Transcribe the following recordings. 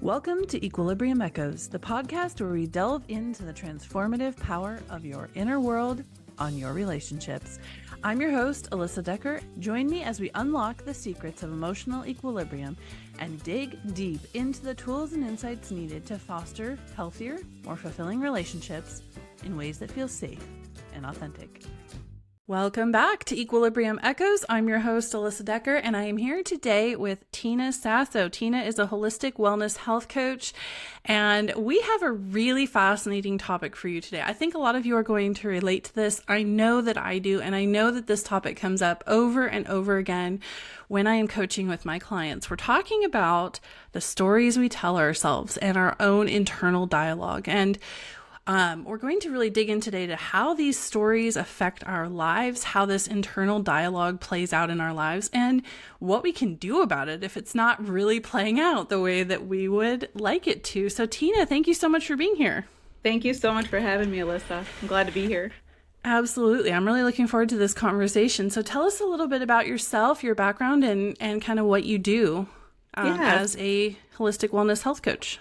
Welcome to Equilibrium Echoes, the podcast where we delve into the transformative power of your inner world on your relationships. I'm your host, Alyssa Decker. Join me as we unlock the secrets of emotional equilibrium and dig deep into the tools and insights needed to foster healthier, more fulfilling relationships in ways that feel safe and authentic. Welcome back to Equilibrium Echoes. I'm your host, Alyssa Decker, and I am here today with Tina Sasso. Tina is a holistic wellness health coach, and we have a really fascinating topic for you today. I think a lot of you are going to relate to this. I know that I do, and I know that this topic comes up over and over again when I am coaching with my clients. We're talking about the stories we tell ourselves and our own internal dialogue, and we're going to really dig in today to how these stories affect our lives, how this internal dialogue plays out in our lives, and what we can do about it if it's not really playing out the way that we would like it to. So Tina, thank you so much for being here. Thank you so much for having me, Alyssa. I'm glad to be here. Absolutely. I'm really looking forward to this conversation. So tell us a little bit about yourself, your background, and kind of what you do as a holistic wellness health coach.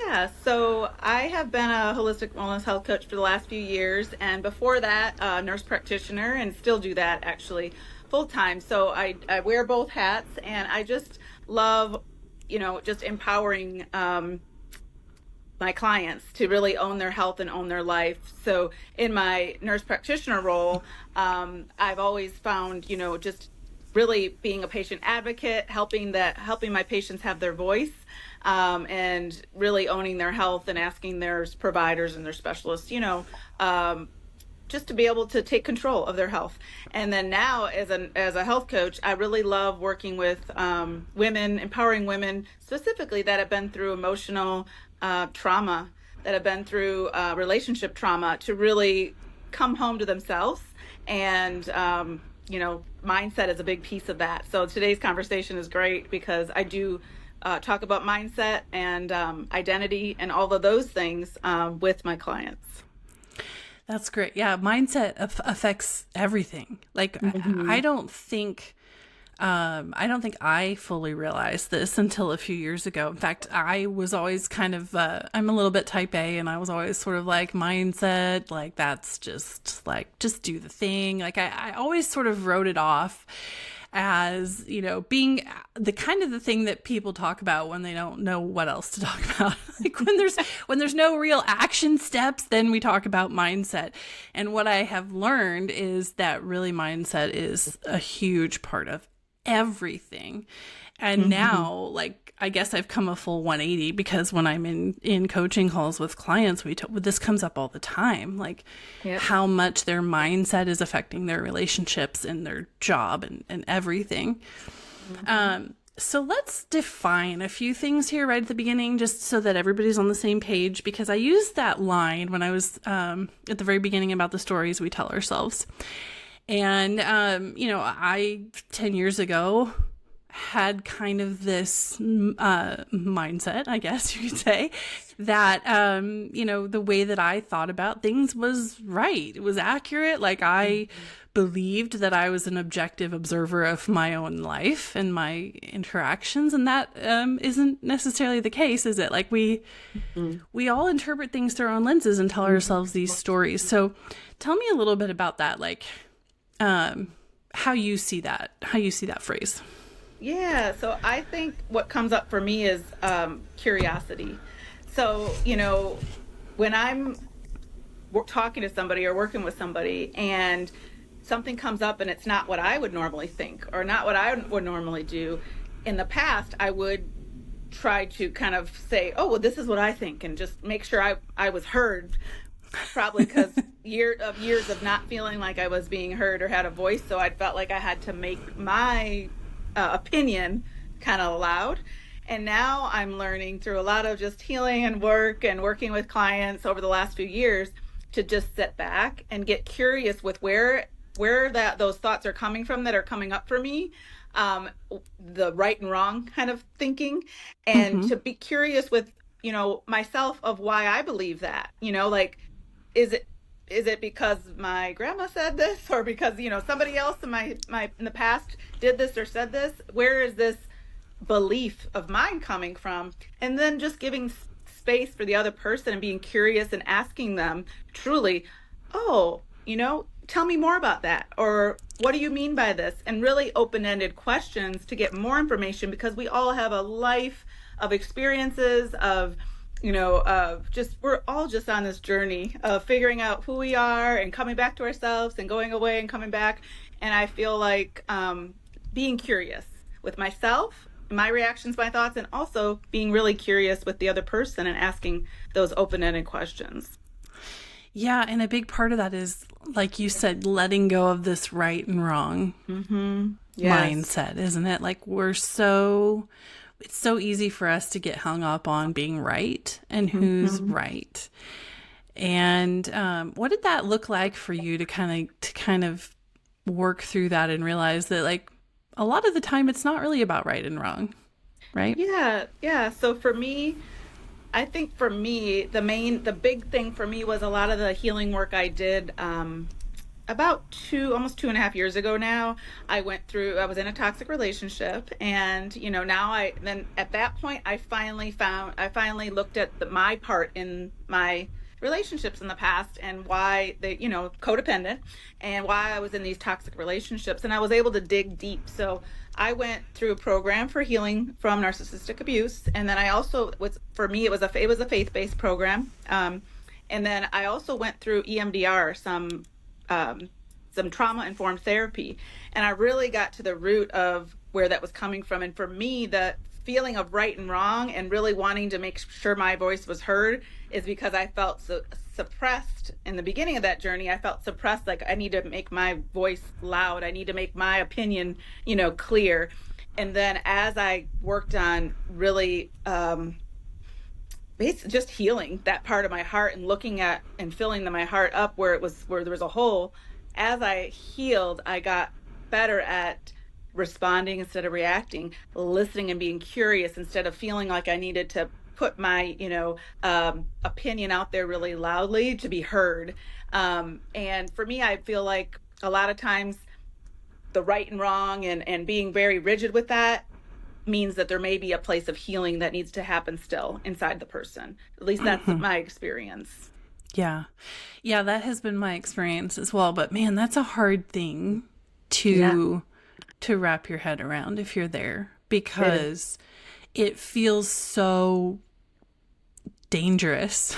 Yeah, so I have been a holistic wellness health coach for the last few years, and before that, a nurse practitioner, and still do that actually full time. So I wear both hats, and I just love, just empowering my clients to really own their health and own their life. So in my nurse practitioner role, I've always found, just really being a patient advocate, helping my patients have their voice. And really owning their health and asking their providers and their specialists, just to be able to take control of their health. And then now as a health coach, I really love working with women, empowering women specifically that have been through emotional trauma, that have been through relationship trauma, to really come home to themselves. And, mindset is a big piece of that. So today's conversation is great because I do talk about mindset and identity and all of those things with my clients. That's great. Yeah, mindset affects everything. Like, I don't think I fully realized this until a few years ago. In fact, I was always kind of, I'm a little bit type A, and I was always sort of like, mindset, like that's just do the thing. Like I always sort of wrote it off as, being the kind of the thing that people talk about when they don't know what else to talk about. Like when there's no real action steps, then we talk about mindset. And what I have learned is that really mindset is a huge part of everything. And now, like, I guess I've come a full 180 because when I'm in coaching calls with clients, this comes up all the time, like how much their mindset is affecting their relationships and their job and everything. So let's define a few things here right at the beginning, just so that everybody's on the same page, because I used that line when I was at the very beginning about the stories we tell ourselves. And, I 10 years ago had kind of this mindset, I guess you could say, that, the way that I thought about things was right. It was accurate. Like I believed that I was an objective observer of my own life and my interactions. And that isn't necessarily the case, is it? Like we all interpret things through our own lenses and tell ourselves these stories. So tell me a little bit about that, like how you see that phrase. Yeah, so I think what comes up for me is curiosity. So, when I'm talking to somebody or working with somebody and something comes up and it's not what I would normally think or not what I would normally do, in the past, I would try to kind of say, oh, well, this is what I think, and just make sure I was heard, probably because years of not feeling like I was being heard or had a voice. So I felt like I had to make my opinion kind of loud. And now I'm learning through a lot of just healing and work and working with clients over the last few years to just sit back and get curious with where those thoughts are coming from that are coming up for me, the right and wrong kind of thinking, and to be curious with myself of why I believe that. Like, is it because my grandma said this, or because somebody else in my in the past did this or said this? Where is this belief of mine coming from, and then just giving space for the other person and being curious and asking them truly, oh, tell me more about that, or what do you mean by this, and really open-ended questions to get more information, because we all have a life of experiences of just, we're all just on this journey of figuring out who we are and coming back to ourselves and going away and coming back. And I feel like being curious with myself, my reactions, my thoughts, and also being really curious with the other person and asking those open-ended questions. Yeah, and a big part of that is, like you said, letting go of this right and wrong Yes. mindset, isn't it? Like it's so easy for us to get hung up on being right and who's right. And what did that look like for you to kind of work through that and realize that, like, a lot of the time it's not really about right and wrong, right? Yeah. So for me, I think for me, the big thing for me was a lot of the healing work I did about almost 2.5 years ago now. I was in a toxic relationship, and then at that point, I finally looked at my part in my relationships in the past, and why they, codependent, and why I was in these toxic relationships, and I was able to dig deep. So I went through a program for healing from narcissistic abuse, and then I also for me it was a faith-based program, and then I also went through EMDR, some trauma-informed therapy, and I really got to the root of where that was coming from. And for me, the feeling of right and wrong and really wanting to make sure my voice was heard is because I felt so suppressed in the beginning of that journey. I felt suppressed, like I need to make my voice loud. I need to make my opinion, clear. And then as I worked on really basically just healing that part of my heart and looking at and filling my heart up where there was a hole, as I healed, I got better at responding instead of reacting, listening and being curious instead of feeling like I needed to put my opinion out there really loudly to be heard. And for me, I feel like a lot of times the right and wrong and being very rigid with that means that there may be a place of healing that needs to happen still inside the person. At least that's my experience. Yeah. Yeah, that has been my experience as well. But man, that's a hard thing to wrap your head around if you're there, because it feels so dangerous.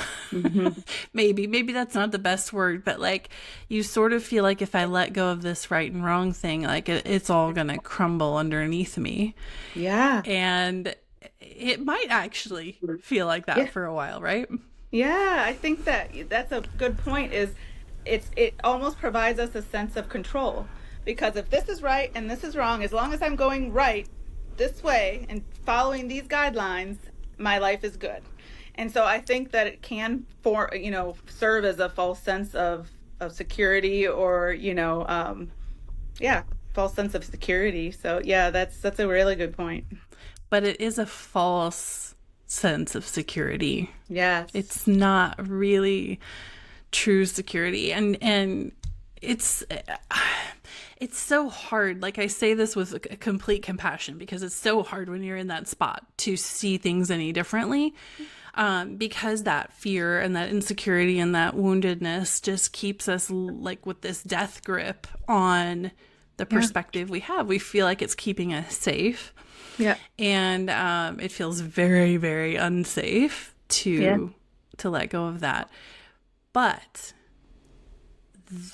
Maybe that's not the best word, but like you sort of feel like if I let go of this right and wrong thing, like it's all gonna crumble underneath me. Yeah. And it might actually feel like that for a while, right? Yeah, I think that's a good point. It almost provides us a sense of control, because if this is right and this is wrong, as long as I'm going right this way and following these guidelines, my life is good. And so I think that it can serve as a false sense of security, or false sense of security. So yeah, that's a really good point. But it is a false sense of security. Yes. It's not really true security. And it's so hard. Like, I say this with a complete compassion, because it's so hard when you're in that spot to see things any differently. Because that fear and that insecurity and that woundedness just keeps us like with this death grip on the perspective we have. We feel like it's keeping us safe. Yeah. And it feels very, very unsafe to let go of that. But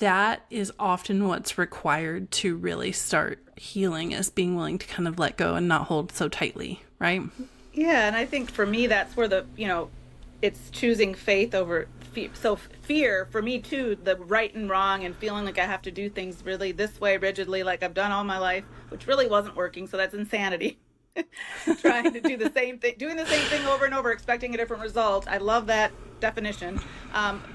that is often what's required to really start healing, is being willing to kind of let go and not hold so tightly, right? Yeah, and I think for me, that's where it's choosing faith over fear. So fear, for me too, the right and wrong and feeling like I have to do things really this way rigidly, like I've done all my life, which really wasn't working. So that's insanity. Trying to do the same thing, doing the same thing over and over, expecting a different result. I love that definition.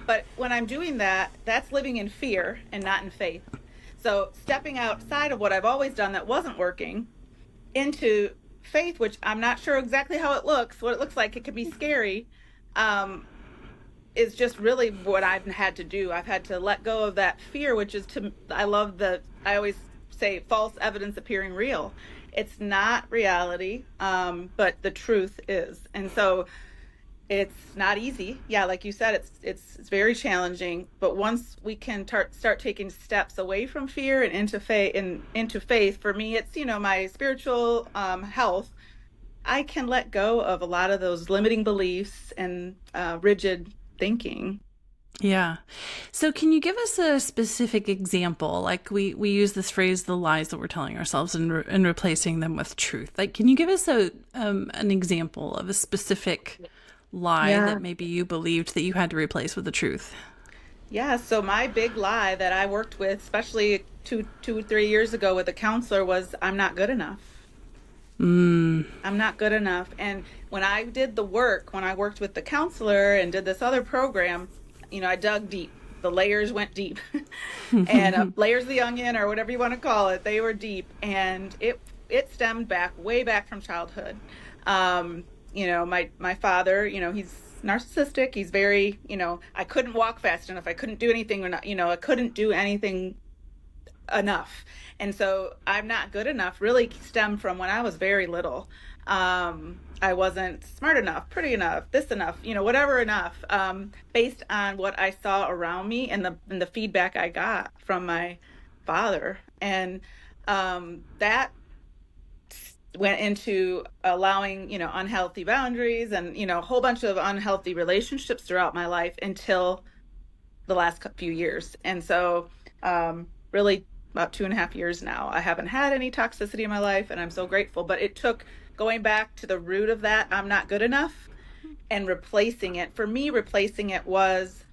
But when I'm doing that, that's living in fear and not in faith. So stepping outside of what I've always done that wasn't working into faith, which I'm not sure exactly how it looks, what it looks like, it could be scary, is just really what I've had to do. I've had to let go of that fear, which is I always say false evidence appearing real. It's not reality, but the truth is. And so it's not easy. Yeah, like you said, it's very challenging. But once we can start taking steps away from fear and into faith, for me, it's my spiritual health. I can let go of a lot of those limiting beliefs and rigid thinking. Yeah. So can you give us a specific example? Like we use this phrase, the lies that we're telling ourselves, and replacing them with truth. Like, can you give us an example of a specific lie Yeah. that maybe you believed that you had to replace with the truth? Yeah. So my big lie that I worked with, especially 3 years ago with a counselor, was I'm not good enough. Mm, I'm not good enough. And when I did the work, when I worked with the counselor and did this other program, I dug deep. The layers went deep, and layers of the onion, or whatever you want to call it, they were deep, and it stemmed back way back from childhood. My father, he's narcissistic. He's very, I couldn't walk fast enough. I couldn't do anything, I couldn't do anything enough. And so I'm not good enough really stemmed from when I was very little. I wasn't smart enough, pretty enough, this enough, whatever enough, based on what I saw around me and the feedback I got from my father. And that went into allowing, unhealthy boundaries and, a whole bunch of unhealthy relationships throughout my life until the last few years. And so, really, about 2.5 years now, I haven't had any toxicity in my life, and I'm so grateful. But it took going back to the root of that, I'm not good enough, and replacing it. For me, replacing it was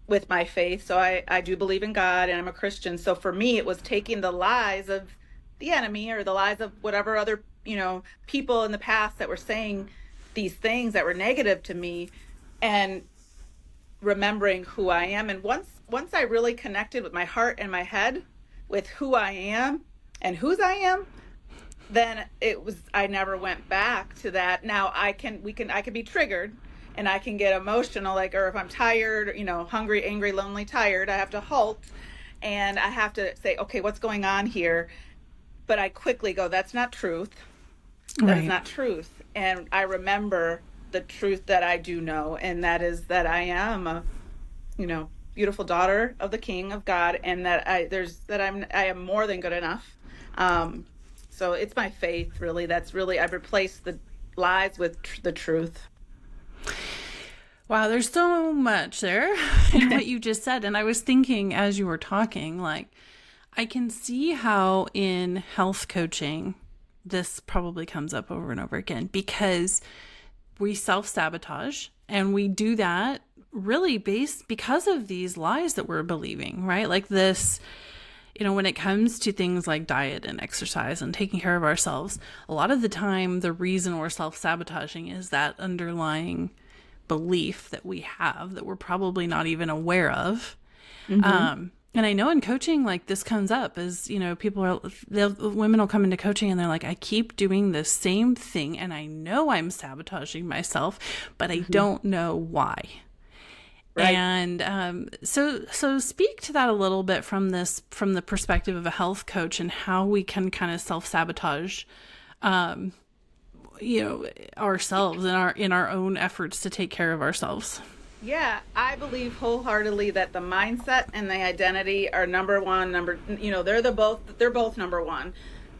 with my faith. So I do believe in God, and I'm a Christian. So for me, it was taking the lies of the enemy or the lies of whatever other, people in the past that were saying these things that were negative to me, and remembering who I am. And once I really connected with my heart and my head with who I am and whose I am, then I never went back to that. Now I can be triggered, and I can get emotional, like, or if I'm tired, hungry, angry, lonely, tired, I have to halt, and I have to say, okay, what's going on here? But I quickly go, that's not truth. That is right. not truth. And I remember the truth that I do know, and that is that I am a, beautiful daughter of the King of God, and that I am more than good enough. So it's my faith, really. That's really, I've replaced the lies with the truth. Wow, there's so much there in what you just said. And I was thinking as you were talking, like, I can see how in health coaching, this probably comes up over and over again because we self-sabotage, and we do that really because of these lies that we're believing, right? Like this, when it comes to things like diet and exercise and taking care of ourselves, a lot of the time, the reason we're self-sabotaging is that underlying belief that we have that we're probably not even aware of. Mm-hmm. And I know in coaching, like, this comes up as, women will come into coaching and they're like, I keep doing the same thing and I know I'm sabotaging myself, but I Mm-hmm. don't know why. Right. And so speak to that a little bit from the perspective of a health coach, and how we can kind of self-sabotage, ourselves in our own efforts to take care of ourselves. Yeah, I believe wholeheartedly that the mindset and the identity are number one, they're both number one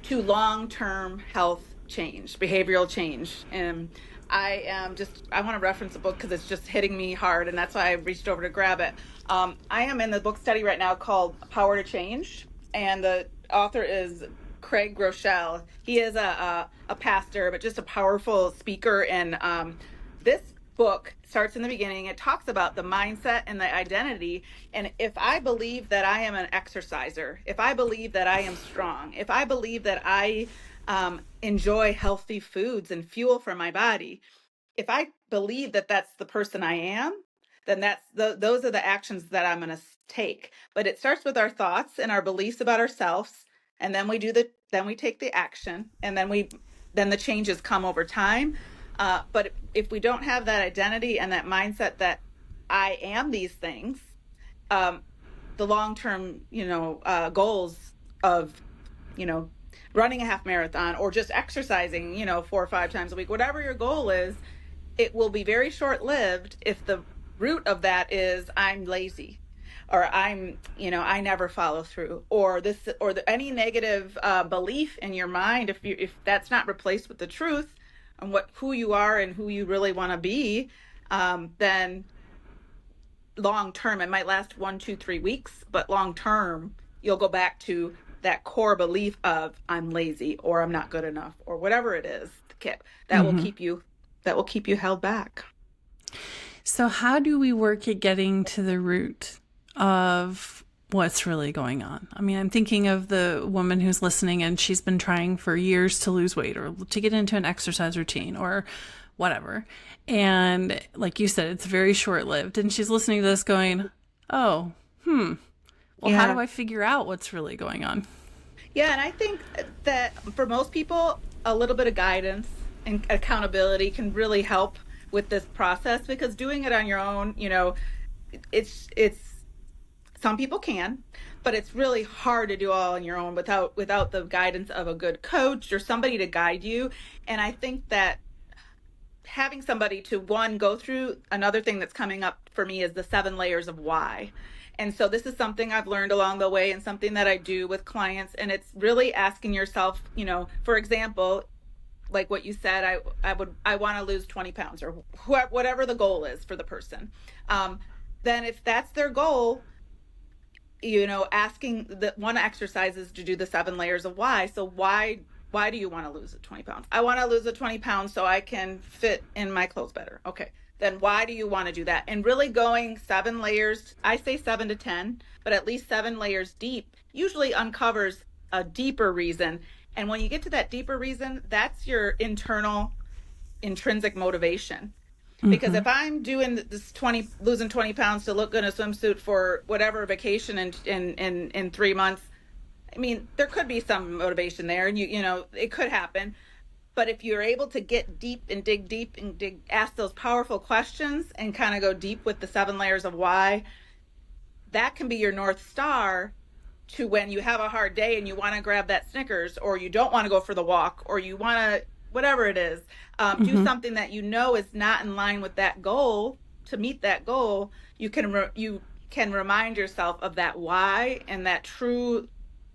to long-term health change, behavioral change. And I want to reference a book because it's just hitting me hard, and that's why I reached over to grab it. I am in the book study right now called Power to Change, and the author is Craig Groeschel. He is a pastor, but just a powerful speaker. And this book starts in the beginning. It talks about the mindset and the identity. And if I believe that I am an exerciser, if I believe that I am strong, if I believe that I enjoy healthy foods and fuel for my body, if I believe that that's the person I am, then those are the actions that I'm going to take. But it starts with our thoughts and our beliefs about ourselves, and then then we take the action, and then the changes come over time. But if we don't have that identity and that mindset that I am these things, um, the long term, goals of, you know, running a half marathon or just exercising, 4 or 5 times a week, whatever your goal is, it will be very short lived if the root of that is I'm lazy, or I never follow through, or any negative belief in your mind. If that's not replaced with the truth and who you are and who you really want to be, then long term, it might last 1, 2, 3 weeks, but long term, you'll go back to that core belief of I'm lazy or I'm not good enough or whatever it is, Kip, that will keep you held back. So how do we work at getting to the root of what's really going on? I mean, I'm thinking of the woman who's listening and she's been trying for years to lose weight or to get into an exercise routine or whatever. And like you said, it's very short-lived. And she's listening to this going, oh, well, how do I figure out what's really going on? Yeah, and I think that for most people, a little bit of guidance and accountability can really help with this process, because doing it on your own, it's some people can, but it's really hard to do all on your own without the guidance of a good coach or somebody to guide you. And I think that having somebody to go through, another thing that's coming up for me is the 7 layers of why. And so this is something I've learned along the way and something that I do with clients. And it's really asking yourself, for example, like what you said, I want to lose 20 pounds or whatever the goal is for the person. Then if that's their goal, asking the one exercise is to do the 7 layers of why. So why do you want to lose the 20 pounds? I want to lose the 20 pounds so I can fit in my clothes better. Okay. Then why do you want to do that? And really going 7 layers, I say 7 to 10, but at least 7 layers deep usually uncovers a deeper reason. And when you get to that deeper reason, that's your internal intrinsic motivation. Because if I'm doing this losing 20 pounds to look good in a swimsuit for whatever vacation in 3 months, I mean, there could be some motivation there, and it could happen. But if you're able to get deep and ask those powerful questions and kind of go deep with the 7 layers of why, that can be your North Star to when you have a hard day and you want to grab that Snickers, or you don't want to go for the walk, or you want to, whatever it is, do something that is not in line with that goal. To meet that goal, you can remind yourself of that why and that true,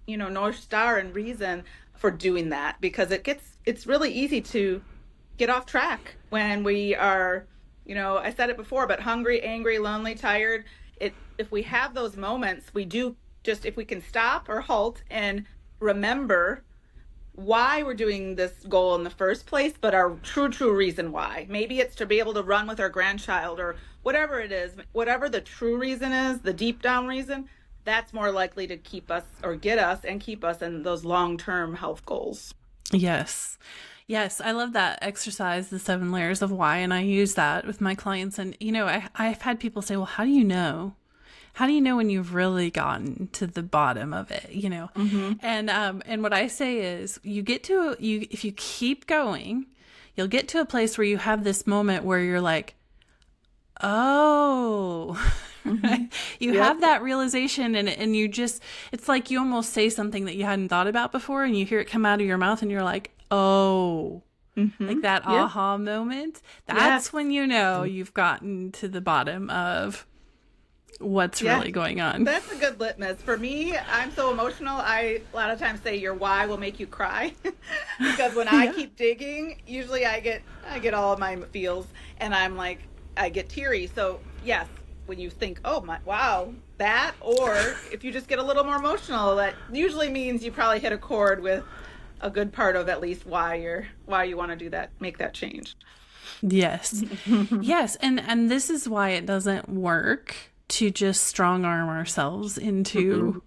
North Star and reason for doing that, because it's really easy to get off track when we are, I said it before, but hungry, angry, lonely, tired. If we have those moments, if we can stop or halt and remember why we're doing this goal in the first place, but our true reason why. Maybe it's to be able to run with our grandchild or whatever it is, whatever the true reason is, the deep down reason, that's more likely to keep us or get us and keep us in those long-term health goals. Yes. Yes. I love that exercise, the 7 layers of why. And I use that with my clients. And, I've had people say, well, how do you know? How do you know when you've really gotten to the bottom of it? And what I say is if you keep going, you'll get to a place where you have this moment where you're like, oh, right? You have that realization, and you just, it's like you almost say something that you hadn't thought about before, and you hear it come out of your mouth and you're like, oh, like that aha moment. That's when you've gotten to the bottom of what's really going on. That's a good litmus. For me, I'm so emotional. I a lot of times say your why will make you cry because when I keep digging, usually I get all of my feels and I'm like, I get teary. So yes, when you think, oh my, wow, that, or if you just get a little more emotional, that usually means you probably hit a chord with a good part of at least why you want to do that, make that change. Yes. Yes. And this is why it doesn't work to just strong arm ourselves into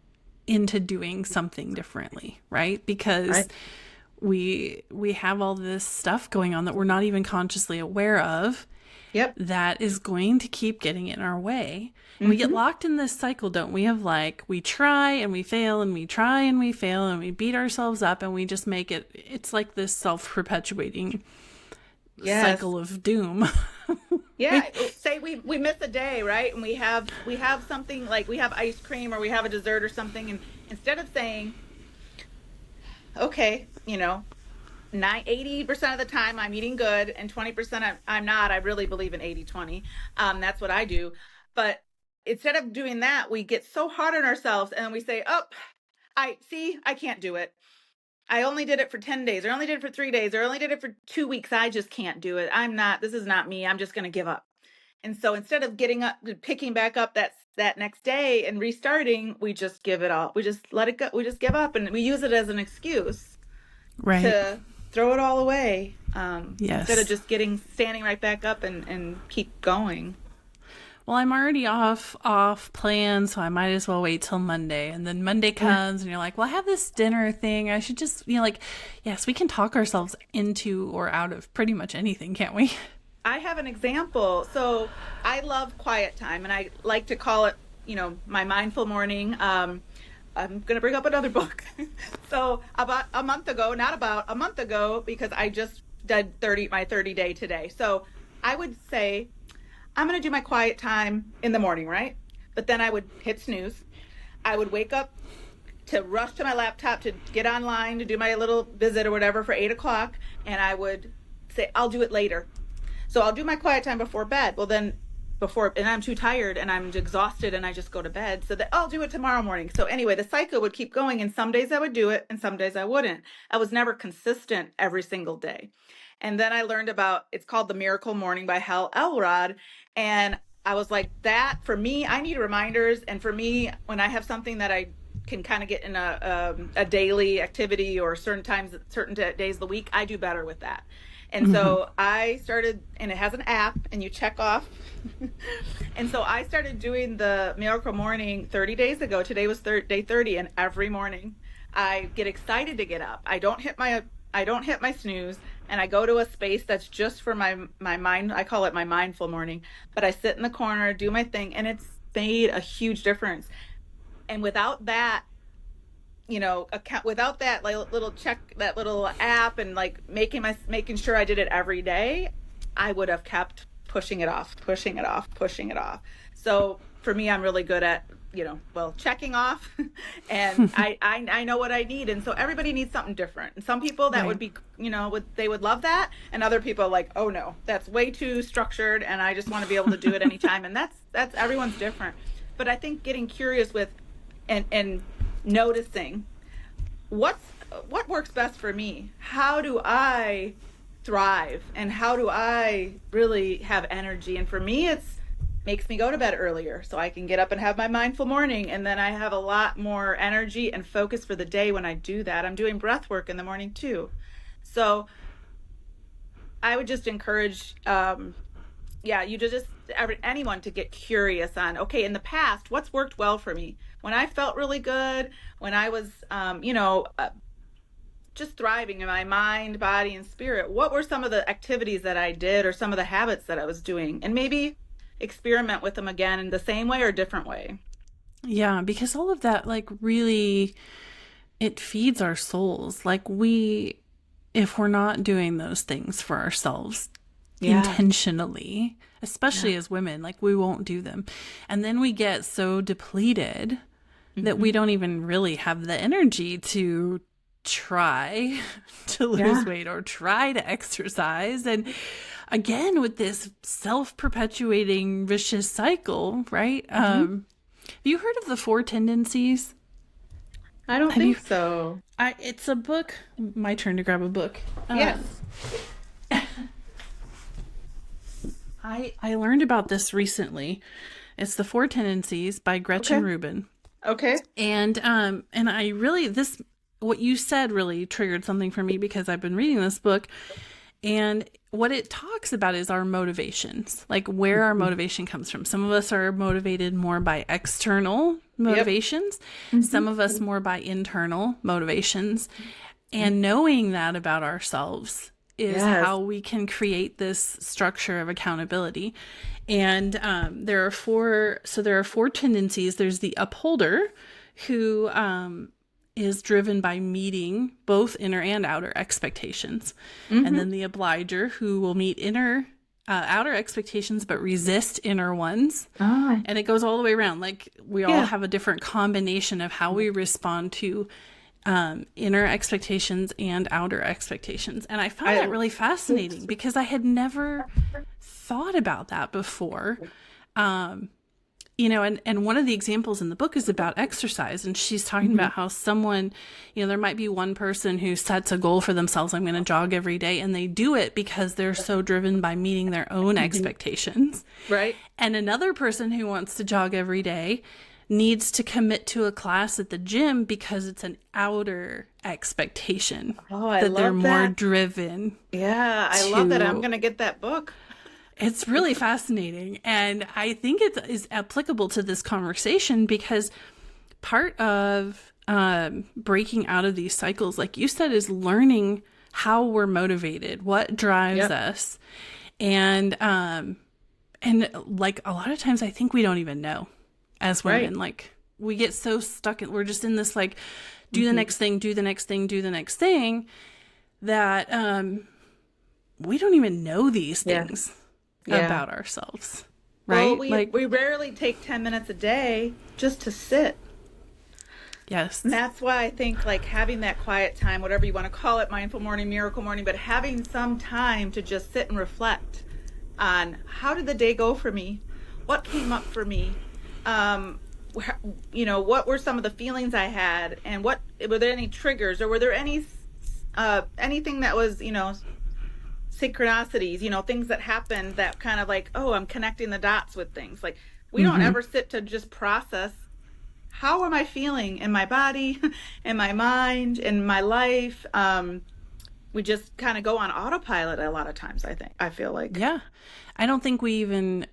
doing something differently, right? Because we have all this stuff going on that we're not even consciously aware of. Yep. That is going to keep getting in our way. And we get locked in this cycle, don't we? Of like, we try and we fail and we try and we fail and we beat ourselves up and we just make it's like this self-perpetuating cycle of doom. Say we miss a day, right? And we have something like we have ice cream or we have a dessert or something. And instead of saying, okay, 80% of the time I'm eating good and 20% I'm not. I really believe in 80/20. That's what I do. But instead of doing that, we get so hard on ourselves and we say, oh, I can't do it. I only did it for 10 days, or only did it for 3 days, or only did it for 2 weeks. I just can't do it. This is not me. I'm just going to give up. And so instead of getting up, picking back up that next day and restarting, we just give it all. We just let it go. We just give up, and we use it as an excuse to throw it all away. Instead of just standing right back up and keep going. Well, I'm already off plan, so I might as well wait till Monday. And then Monday comes and you're like, well, I have this dinner thing. I should just, yes, we can talk ourselves into or out of pretty much anything, can't we? I have an example. So I love quiet time, and I like to call it, my mindful morning. I'm going to bring up another book. So a month ago, because I just did my 30-day today. So I would say, I'm going to do my quiet time in the morning, right? But then I would hit snooze. I would wake up to rush to my laptop to get online to do my little visit or whatever for 8 o'clock. And I would say, I'll do it later. So I'll do my quiet time before bed. Well, then and I'm too tired and I'm exhausted and I just go to bed. So that I'll do it tomorrow morning. So anyway, the cycle would keep going. And some days I would do it and some days I wouldn't. I was never consistent every single day. And then I learned it's called The Miracle Morning by Hal Elrod. And I was like, that for me, I need reminders. And for me, when I have something that I can kind of get in a daily activity or certain days of the week, I do better with that. And so I started, and it has an app and you check off. And so I started doing the Miracle Morning 30 days ago. Today was day 30. And every morning I get excited to get up. I don't hit my snooze, and I go to a space that's just for my mind. I call it my mindful morning, but I sit in the corner, do my thing, and it's made a huge difference. And without that, without that little check, that little app, and making sure I did it every day, I would have kept pushing it off. So for me, I'm really good at checking off, and I know what I need. And so everybody needs something different. And some people that would be, they would love that. And other people are like, oh no, that's way too structured. And I just want to be able to do it anytime. And that's everyone's different. But I think getting curious with, and noticing what works best for me. How do I thrive? And how do I really have energy? And for me, makes me go to bed earlier so I can get up and have my mindful morning, and then I have a lot more energy and focus for the day when I do that. I'm doing breath work in the morning too. So I would just encourage anyone to get curious on, okay, in the past, what's worked well for me? When I felt really good, when I was just thriving in my mind, body, and spirit, what were some of the activities that I did or some of the habits that I was doing? And maybe experiment with them again in the same way or different way. Yeah, because all of that, really, it feeds our souls. If we're not doing those things for ourselves intentionally, especially as women, we won't do them. And then we get so depleted that we don't even really have the energy to try to lose weight or try to exercise. And again, with this self-perpetuating vicious cycle, right? Have you heard of the Four Tendencies? I don't think so. It's a book. My turn to grab a book. Yes. I learned about this recently. It's the Four Tendencies by Gretchen Rubin. Okay. And I really, what you said really triggered something for me, because I've been reading this book, and what it talks about is our motivations, where our motivation comes from. Some of us are motivated more by external motivations, some of us more by internal motivations. And knowing that about ourselves is how we can create this structure of accountability. And there are four tendencies. There's the upholder, who is driven by meeting both inner and outer expectations. And then the obliger, who will meet outer expectations but resist inner ones. And it goes all the way around. We all have a different combination of how we respond to inner expectations and outer expectations. And I found that really fascinating because I had never thought about that before. And one of the examples in the book is about exercise. And she's talking about how someone, there might be one person who sets a goal for themselves. I'm going to jog every day. And they do it because they're so driven by meeting their own expectations. Right. And another person who wants to jog every day needs to commit to a class at the gym because it's an outer expectation. Oh, I that love they're more that. driven. Yeah, I love that. I'm going to get that book. It's really fascinating. And I think it is applicable to this conversation because part of breaking out of these cycles, like you said, is learning how we're motivated, what drives us. And like a lot of times I think we don't even know as women. Like we get so stuck in, we're just in this like, do the next thing, do the next thing, do the next thing, that we don't even know these things. About ourselves, right? Well, we rarely take 10 minutes a day just to sit. Yes. And that's why I think like having that quiet time, whatever you want to call it, mindful morning, miracle morning, but having some time to just sit and reflect on how did the day go for me? What came up for me? What were some of the feelings I had, and were there any triggers, or were there anything that was, synchronicities, things that happened that kind of like, oh, I'm connecting the dots with things. Like we don't ever sit to just process, how am I feeling in my body, in my mind, in my life? We just kind of go on autopilot a lot of times, I feel like. Yeah. I don't think we even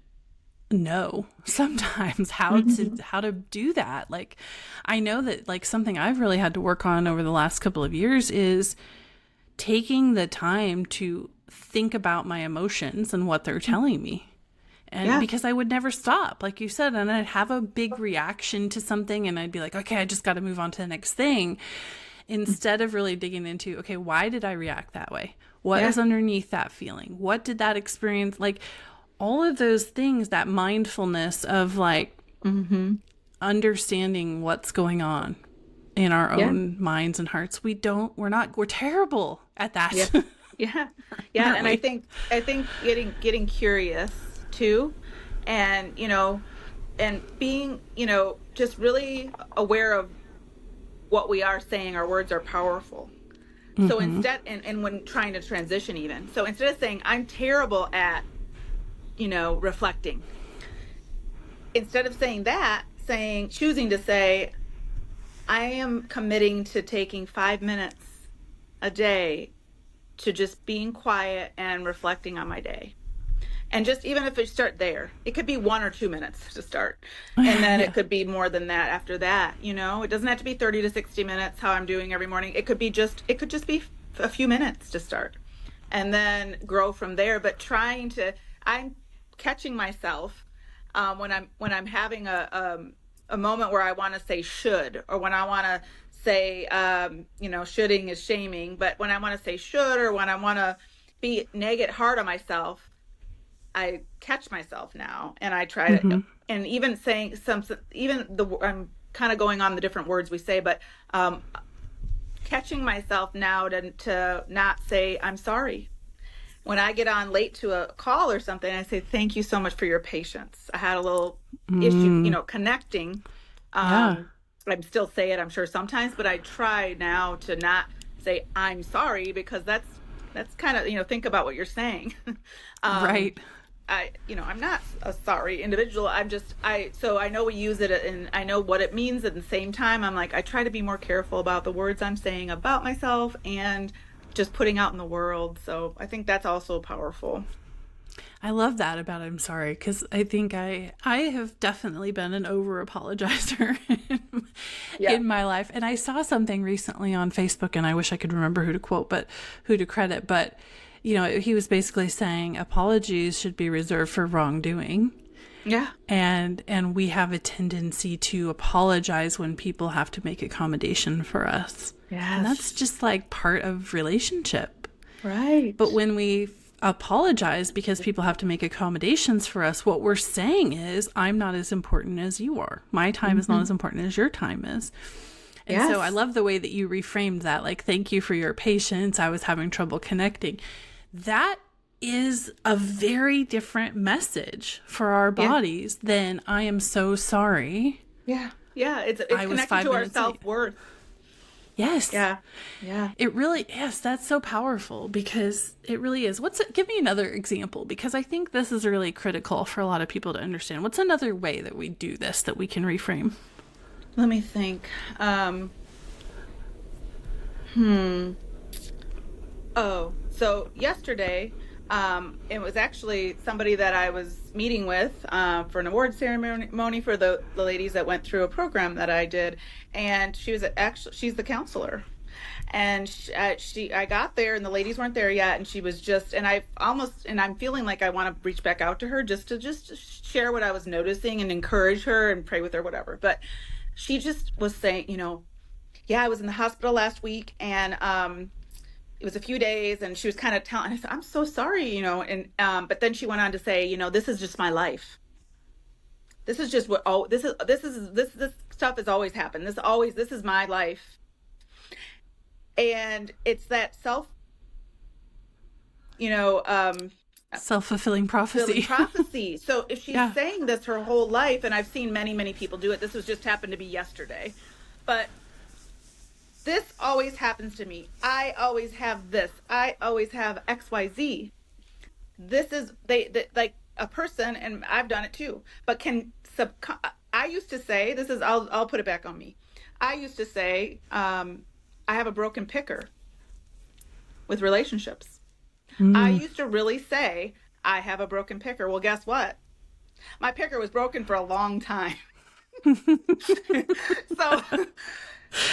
know sometimes how to do that. Like I know that like something I've really had to work on over the last couple of years is taking the time to think about my emotions and what they're telling me. And because I would never stop, like you said, and I'd have a big reaction to something and I'd be like, okay, I just got to move on to the next thing. Instead of really digging into, okay, why did I react that way? What is underneath that feeling? What did that experience, like all of those things, that mindfulness of like understanding what's going on in our own minds and hearts. We're terrible at that. Yeah. And I think getting curious too, and and being just really aware of what we are saying. Our words are powerful. So instead, and when trying to transition even, so instead of saying I'm terrible at reflecting, instead of saying that, choosing to say I am committing to taking 5 minutes a day to just being quiet and reflecting on my day. And just even if we start there, it could be 1 or 2 minutes to start. And then it could be more than that after that, It doesn't have to be 30 to 60 minutes, how I'm doing every morning. It could just be a few minutes to start. And then grow from there. But I'm catching myself when I'm having a moment where I want to say should, or when I want to say, shoulding is shaming, but when I want to say should, or when I want to be hard on myself, I catch myself now, and I try to, and even saying I'm kind of going on the different words we say, but catching myself now to not say I'm sorry. When I get on late to a call or something, I say, thank you so much for your patience. I had a little issue, connecting. I still say it, I'm sure sometimes, but I try now to not say I'm sorry, because that's kind of, think about what you're saying. Right. I'm not a sorry individual. So I know we use it and I know what it means. At the same time, I'm like, I try to be more careful about the words I'm saying about myself and just putting out in the world. So I think that's also powerful. I love that about I'm sorry, because I think I have definitely been an over apologizer in my life. And I saw something recently on Facebook, and I wish I could remember who to credit, but he was basically saying apologies should be reserved for wrongdoing. Yeah. And we have a tendency to apologize when people have to make accommodation for us. Yes. And that's just like part of relationship. Right. But when we apologize because people have to make accommodations for us, what we're saying is, I'm not as important as you are. My time is not as important as your time is. And so I Yes. love the way that you reframed that. Like, thank you for your patience. I was having trouble connecting. That is a very different message for our Yeah. bodies than I am so sorry. Yeah. Yeah. It's I was connected five to our minutes late. self-worth. Yes. Yeah. Yeah. It really, yes, that's so powerful because it really is. Give me another example because I think this is really critical for a lot of people to understand. What's another way that we do this that we can reframe? Let me think. Hmm. Oh, so yesterday, it was actually somebody that I was meeting with for an award ceremony for the ladies that went through a program that I did, and she's the counselor, and I got there and the ladies weren't there yet, and she was just, and I'm feeling like I want to reach back out to her just to share what I was noticing and encourage her and pray with her, whatever, but she just was saying, yeah, I was in the hospital last week, and it was a few days, and she was kind of telling, I said, I'm so sorry, and but then she went on to say, this is just my life. This is just what, oh, this stuff has always happened. This is my life. And it's that you know, um, Self-fulfilling fulfilling prophecy. prophecy. So if she's Yeah. saying this her whole life, and I've seen many, many people do it, this was just happened to be yesterday, but this always happens to me. I always have this. I always have XYZ. This is like a person, and I've done it too, but I used to say, I'll put it back on me. I used to say, I have a broken picker with relationships. I Mm. used to really say, I have a broken picker. Well, guess what? My picker was broken for a long time. So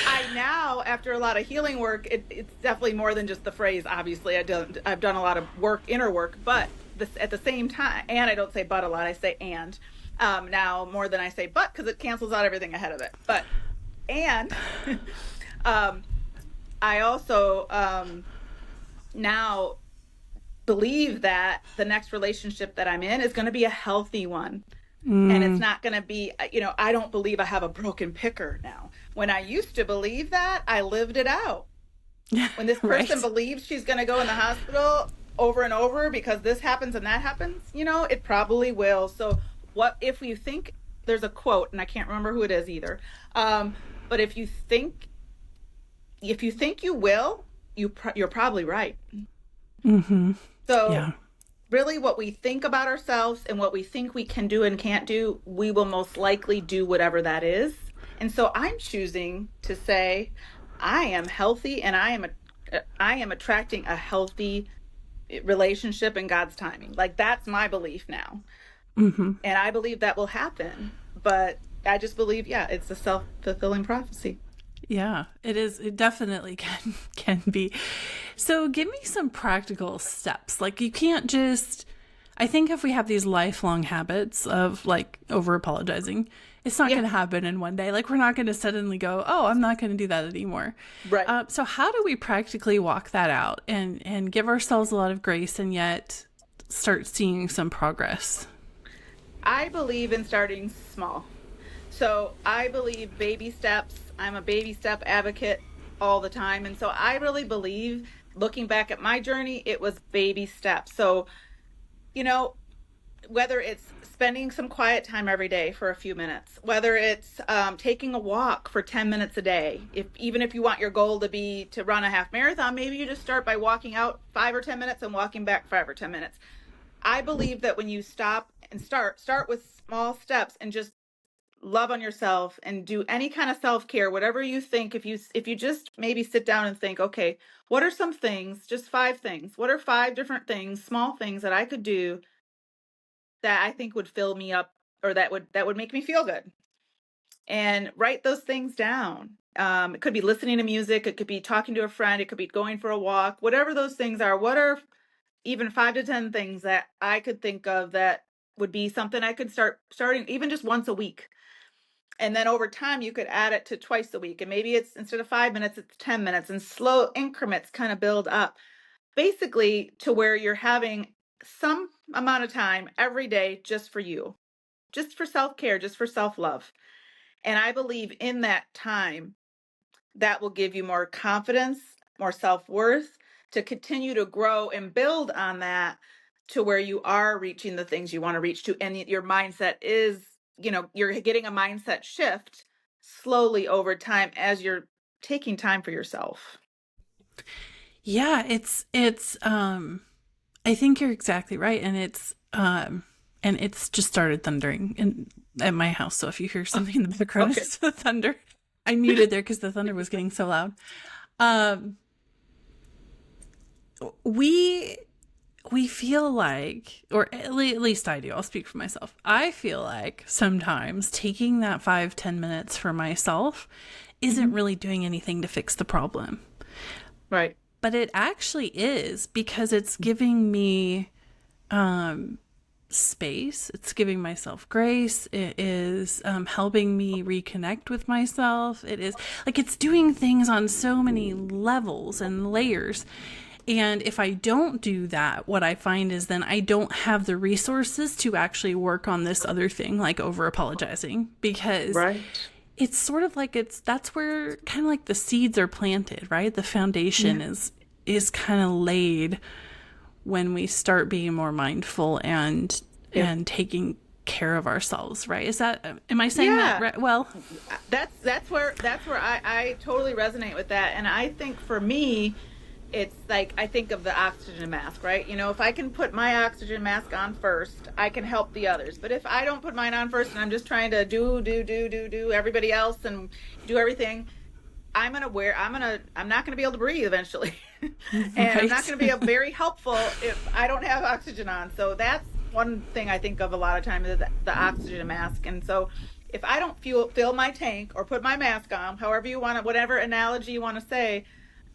I now, after a lot of healing work, it's definitely more than just the phrase. Obviously, I've done a lot of work, inner work, but at the same time, and I don't say but a lot. I say and now more than I say but, because it cancels out everything ahead of it. But and um, I also now believe that the next relationship that I'm in is going to be a healthy one. And it's Mm. not going to be, I don't believe I have a broken picker now. When I used to believe that, I lived it out. When this person Right. believes she's going to go in the hospital over and over because this happens and that happens, it probably will. So what if you think, there's a quote, and I can't remember who it is either. But if you think you will, you're probably right. Mm-hmm. So Yeah. really, what we think about ourselves and what we think we can do and can't do, we will most likely do whatever that is. And so I'm choosing to say, I am healthy, and I am attracting a healthy relationship in God's timing. Like, that's my belief now. Mm-hmm. And I believe that will happen. But I just believe, yeah, it's a self-fulfilling prophecy. Yeah, it is. It definitely can be. So give me some practical steps. Like you can't just I think if we have these lifelong habits of like over apologizing, it's not Yeah, going to happen in one day. Like we're not going to suddenly go, "Oh, I'm not going to do that anymore." right. So how do we practically walk that out and give ourselves a lot of grace and yet start seeing some progress? I believe in starting small. So I believe baby steps. I'm a baby step advocate all the time. And so I really believe, looking back at my journey, it was baby steps. So, you know, whether it's spending some quiet time every day for a few minutes, whether it's taking a walk for 10 minutes a day, even if you want your goal to be to run a half marathon, maybe you just start by walking out 5 or 10 minutes and walking back 5 or 10 minutes. I believe that when you stop and start with small steps and just love on yourself and do any kind of self-care, whatever you think. If you just maybe sit down and think, okay, what are some things, just 5 things, what are 5 different things, small things that I could do that I think would fill me up, or that would make me feel good, and write those things down. It could be listening to music, it could be talking to a friend, it could be going for a walk, whatever those things are. What are even 5 to 10 things that I could think of that would be something I could starting even just once a week? And then over time, you could add it to twice a week. And maybe it's, instead of 5 minutes, it's 10 minutes, and slow increments kind of build up, basically to where you're having some amount of time every day just for you, just for self care, just for self love. And I believe in that time, that will give you more confidence, more self-worth to continue to grow and build on that to where you are reaching the things you want to reach to. And your mindset is, you're getting a mindset shift slowly over time as you're taking time for yourself. Yeah, it's I think you're exactly right, and it's just started thundering at my house. So if you hear something in the background, Okay. it's the thunder. I muted there because the thunder was getting so loud. Um, we we feel like, or at least I do. I'll speak for myself. I feel like sometimes taking that 5-10 minutes for myself isn't really doing anything to fix the problem. Right. But it actually is, because it's giving me space. It's giving myself grace. It is helping me reconnect with myself. It is like it's doing things on so many levels and layers. And if I don't do that, what I find is then I don't have the resources to actually work on this other thing, like over apologizing, because Right. it's sort of like that's where kind of like the seeds are planted, right? The foundation Yeah. is kind of laid when we start being more mindful Yeah. and taking care of ourselves, right? Is that, am I saying that Yeah. right? Well, That's where I totally resonate with that. And I think for me, it's like I think of the oxygen mask, right? If I can put my oxygen mask on first, I can help the others. But if I don't put mine on first and I'm just trying to do everybody else and do everything, I'm not gonna be able to breathe eventually. And I'm not right. gonna be very helpful if I don't have oxygen on. So that's one thing I think of a lot of times is the oxygen mask. And so if I don't fill my tank or put my mask on, however you want to, whatever analogy you want to say,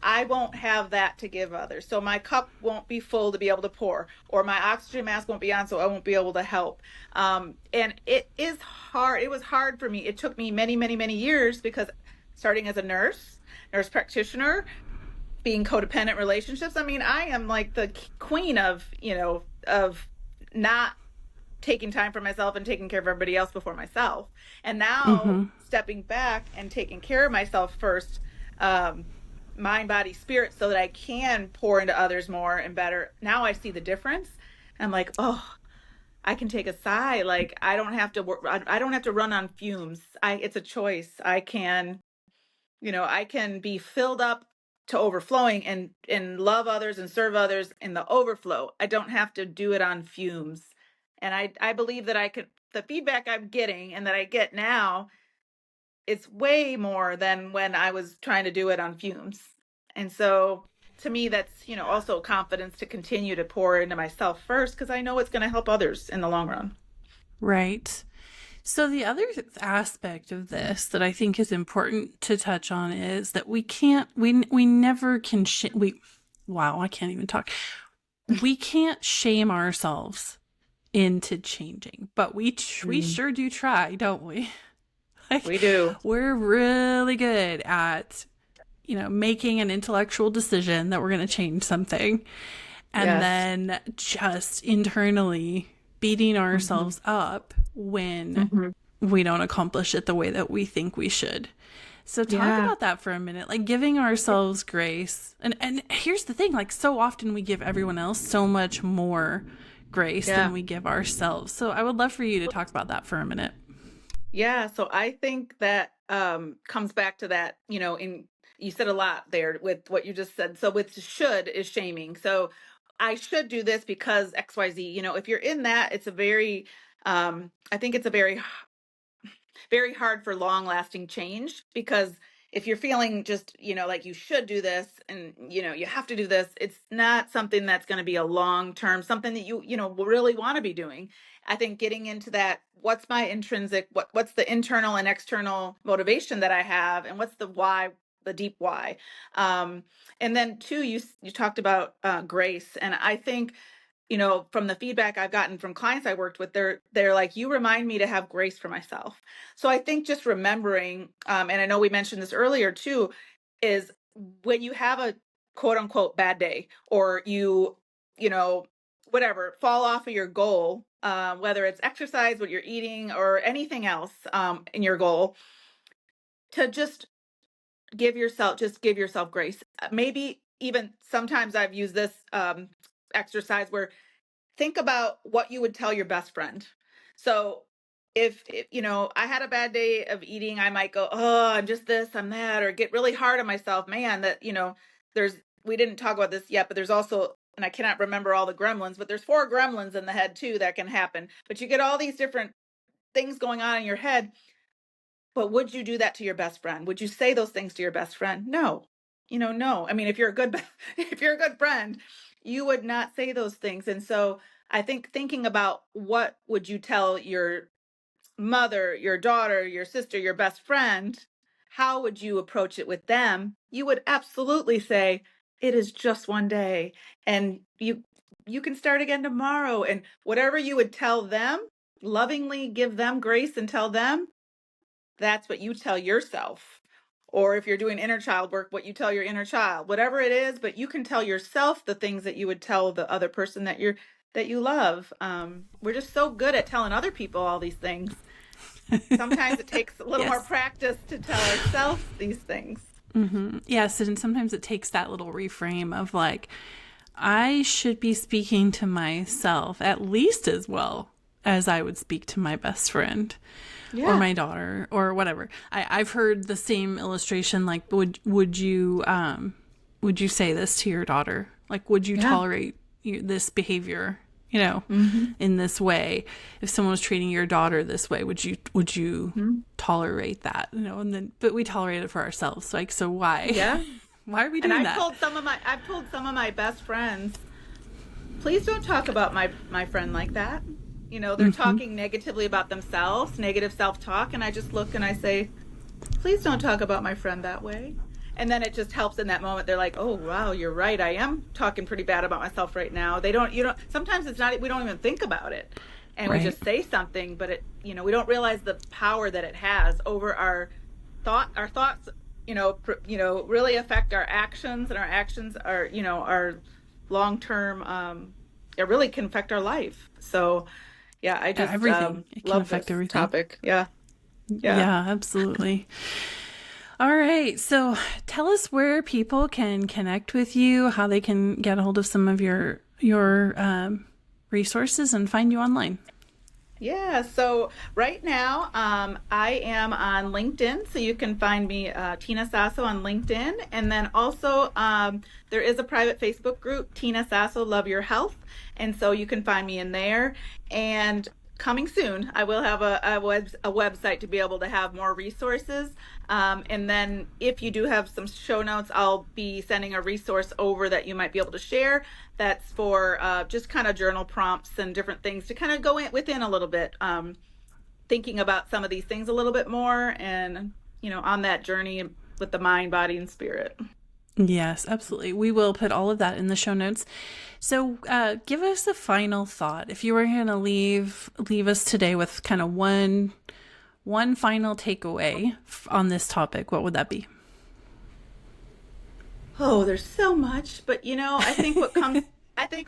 I won't have that to give others. So my cup won't be full to be able to pour, or my oxygen mask won't be on, so I won't be able to help. And it is hard. It was hard for me. It took me many, many, many years because starting as a nurse practitioner, being codependent relationships. I mean, I am like the queen of not taking time for myself and taking care of everybody else before myself. And now Mm-hmm. stepping back and taking care of myself first, um, mind, body, spirit, so that I can pour into others more and better. Now I see the difference. I'm like, oh, I can take a sigh. Like I don't have to work. I don't have to run on fumes. It's a choice. I can be filled up to overflowing and love others and serve others in the overflow. I don't have to do it on fumes. And I believe that I could, the feedback I'm getting and that I get now, it's way more than when I was trying to do it on fumes. And so to me, that's, also confidence to continue to pour into myself first, because I know it's going to help others in the long run. Right. So the other aspect of this that I think is important to touch on is that we never can wow, I can't even talk. We can't shame ourselves into changing, but we Mm. sure do try, don't we? Like, We do. we're really good at, making an intellectual decision that we're going to change something, and Yes. then just internally beating Hmm. ourselves up when Hmm. we don't accomplish it the way that we think we should. So talk Yeah. about that for a minute, like giving ourselves grace. And here's the thing, like so often we give everyone else so much more grace than Yeah. we give ourselves. So I would love for you to talk about that for a minute. Yeah, so I think that comes back to that, in you said a lot there with what you just said. So with should is shaming. So I should do this because XYZ. If you're in that, it's a very I think it's a very hard for long lasting change, because if you're feeling just like you should do this and you have to do this, it's not something that's going to be a long term something that you really want to be doing. I think getting into that, what's my intrinsic, what's the internal and external motivation that I have, and what's the why, the deep why. um and then two, you talked about grace. And I think, from the feedback I've gotten from clients I worked with, they're like, you remind me to have grace for myself. So I think just remembering, and I know we mentioned this earlier too, is when you have a quote unquote bad day, or you know, whatever, fall off of your goal, whether it's exercise, what you're eating, or anything else in your goal, to just give yourself grace. Maybe even sometimes I've used this exercise where think about what you would tell your best friend. So if I had a bad day of eating, I might go, oh, I'm just this, I'm that, or get really hard on myself. Man, that, there's, we didn't talk about this yet, but there's also, and I cannot remember all the gremlins, but there's 4 gremlins in the head too that can happen. But you get all these different things going on in your head. But would you do that to your best friend? Would you say those things to your best friend? No. No. I mean, if you're a good if you're a good friend, you would not say those things. And so I think thinking about what would you tell your mother, your daughter, your sister, your best friend, how would you approach it with them? You would absolutely say, it is just one day and you can start again tomorrow. And whatever you would tell them, lovingly give them grace and tell them, that's what you tell yourself. Or if you're doing inner child work, what you tell your inner child, whatever it is, but you can tell yourself the things that you would tell the other person that you love. We're just so good at telling other people all these things. Sometimes it takes a little more practice to tell ourselves these things. Mm-hmm. Yes, and sometimes it takes that little reframe of like, I should be speaking to myself at least as well as I would speak to my best friend. Yeah. Or my daughter or whatever. I've heard the same illustration. Like, would you say this to your daughter? Like, would you tolerate this behavior, in this way? If someone was treating your daughter this way, would you tolerate that? But we tolerate it for ourselves. Like, so why? Yeah. Why are we doing that? I've told some of my best friends, please don't talk about my friend like that. They're talking negatively about themselves, negative self-talk. And I just look and I say, please don't talk about my friend that way. And then it just helps in that moment. They're like, oh, wow, you're right. I am talking pretty bad about myself right now. Sometimes it's not, we don't even think about it. And we just say something, but we don't realize the power that it has over our thoughts, really affect our actions, and our actions are, our long-term, it really can affect our life. So, yeah, I just everything. It can affect everything. Topic. Yeah, absolutely. All right. So tell us where people can connect with you, how they can get a hold of some of your resources and find you online. Yeah, so right now I am on LinkedIn, so you can find me Tina Sasso on LinkedIn, and then also there is a private Facebook group, Tina Sasso Love Your Health, and so you can find me in there. And coming soon, I will have a website to be able to have more resources. And then if you do have some show notes, I'll be sending a resource over that you might be able to share. That's for just kind of journal prompts and different things to kind of go within a little bit, thinking about some of these things a little bit more and, on that journey with the mind, body, and spirit. Yes, absolutely. We will put all of that in the show notes. So give us a final thought. If you were going to leave us today with kind of one final takeaway on this topic, what would that be? Oh, there's so much, but I think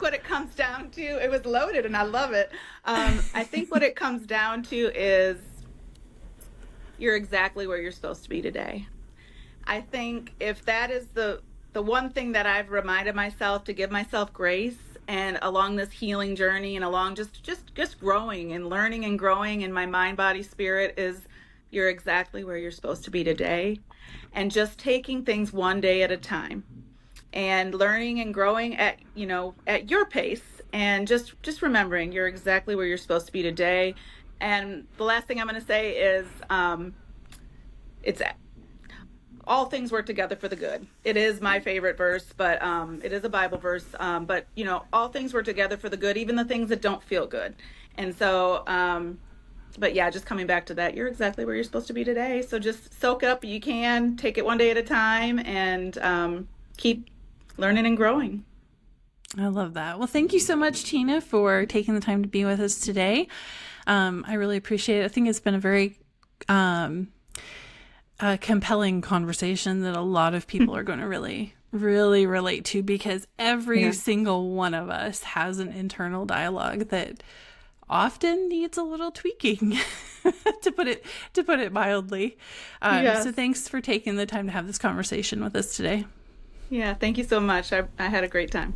what it comes down to, it was loaded and I love it. I think what it comes down to is you're exactly where you're supposed to be today. I think if that is the one thing that I've reminded myself to give myself grace, and along this healing journey and along just growing and learning and growing in my mind, body, spirit, is you're exactly where you're supposed to be today. And just taking things one day at a time and learning and growing at your pace, and just remembering you're exactly where you're supposed to be today. And the last thing I'm going to say is it's all things work together for the good. It is my favorite verse, but it is a Bible verse. But all things work together for the good, even the things that don't feel good. And so, but yeah, just coming back to that, you're exactly where you're supposed to be today. So just soak it up. You can take it one day at a time, and keep learning and growing. I love that. Well, thank you so much, Tina, for taking the time to be with us today. I really appreciate it. I think it's been a very compelling conversation that a lot of people are going to really, really relate to, because every single one of us has an internal dialogue that often needs a little tweaking. to put it mildly. Yes. So thanks for taking the time to have this conversation with us today. Yeah, thank you so much. I had a great time.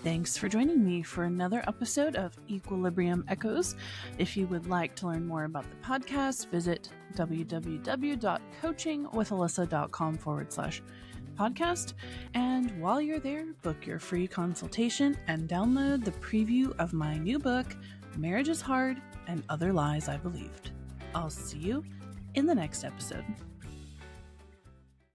Thanks for joining me for another episode of Equilibrium Echoes. If you would like to learn more about the podcast, visit www.coachingwithalyssa.com/podcast. And while you're there, book your free consultation and download the preview of my new book, Marriage is Hard and Other Lies I Believed. I'll see you in the next episode.